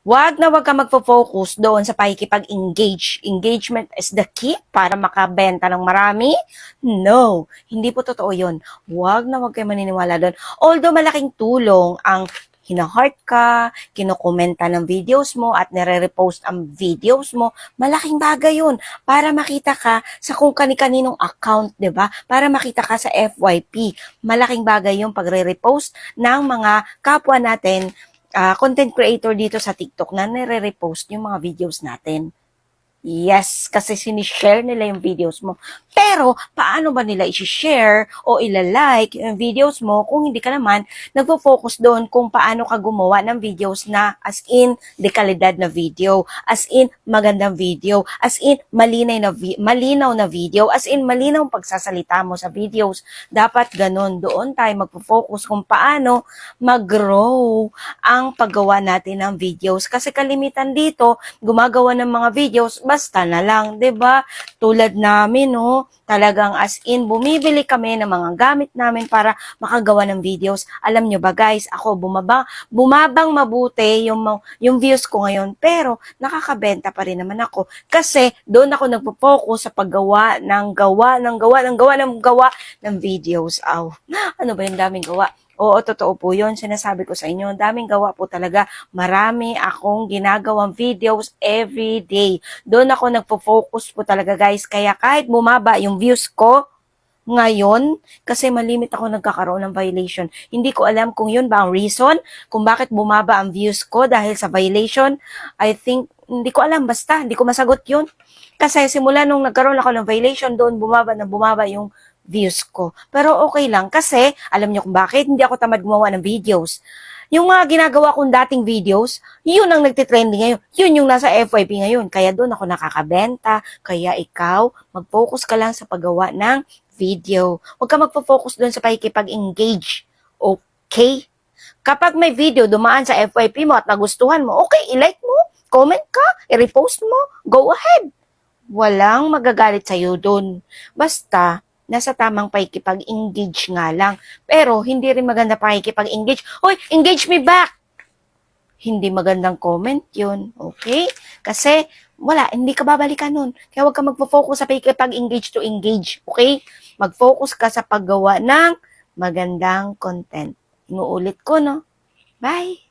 wag ka magfo-focus doon sa pakikipag-engage. Engagement is the key para makabenta ng marami. No, hindi po totoo yun. Wag kayo maniniwala doon. Although malaking tulong ang hina-heart ka, kinokomenta ng videos mo at nire-repost ang videos mo, malaking bagay yun para makita ka sa kung kani-kaninong account, 'di ba? Para makita ka sa FYP. Malaking bagay yung pagre-repost ng mga kapwa natin content creator dito sa TikTok na nire-repost yung mga videos natin. Yes, kasi sinishare nila yung videos mo. Pero, paano ba nila i-share o ilalike yung videos mo kung hindi ka naman nagpo-focus doon kung paano ka gumawa ng videos na as in de kalidad na video, as in magandang video, as in malinaw na video, as in malinaw ang pagsasalita mo sa videos. Dapat ganun, doon tayo magpo-focus kung paano mag-grow ang paggawa natin ng videos. Kasi kalimitan dito, gumagawa ng mga videos, basta na lang, 'di ba? Tulad namin, no, talagang as in bumibili kami ng mga gamit namin para makagawa ng videos. Alam nyo ba guys, ako bumabang mabuti yung views ko ngayon, pero nakakabenta pa rin naman ako kasi doon ako nagpo-focus sa paggawa ng videos. Aw, ano ba yung daming gawa? Oo, totoo po yun. Sinasabi ko sa inyo, daming gawa po talaga. Marami akong ginagawang videos every day. Doon ako nagpo-focus po talaga guys. Kaya kahit bumaba yung views ko ngayon, kasi malimit ako nagkakaroon ng violation. Hindi ko alam kung yun ba ang reason, kung bakit bumaba ang views ko dahil sa violation. I think, hindi ko alam, basta, hindi ko masagot yun. Kasi simula nung nagkaroon ako ng violation, doon bumaba yung views ko. Pero okay lang kasi, alam niyo kung bakit, hindi ako tamad gumawa ng videos. Yung mga ginagawa kong dating videos, yun ang nagtitrending ngayon. Yun yung nasa FYP ngayon. Kaya doon ako nakakabenta. Kaya ikaw, mag-focus ka lang sa paggawa ng video. Huwag ka magpo-focus doon sa pakikipag-engage. Okay? Kapag may video dumaan sa FYP mo at nagustuhan mo, okay, i-like mo, comment ka, i-repost mo, go ahead. Walang magagalit sa'yo doon. Basta, nasa tamang pakikipag-engage nga lang. Pero, hindi rin maganda pakikipag-engage. Hoy, engage me back! Hindi magandang comment yun. Okay? Kasi, hindi ka babalikan nun. Kaya huwag ka magpo-focus sa pakikipag-engage to engage. Okay? Mag-focus ka sa paggawa ng magandang content. Inuulit ko, no? Bye!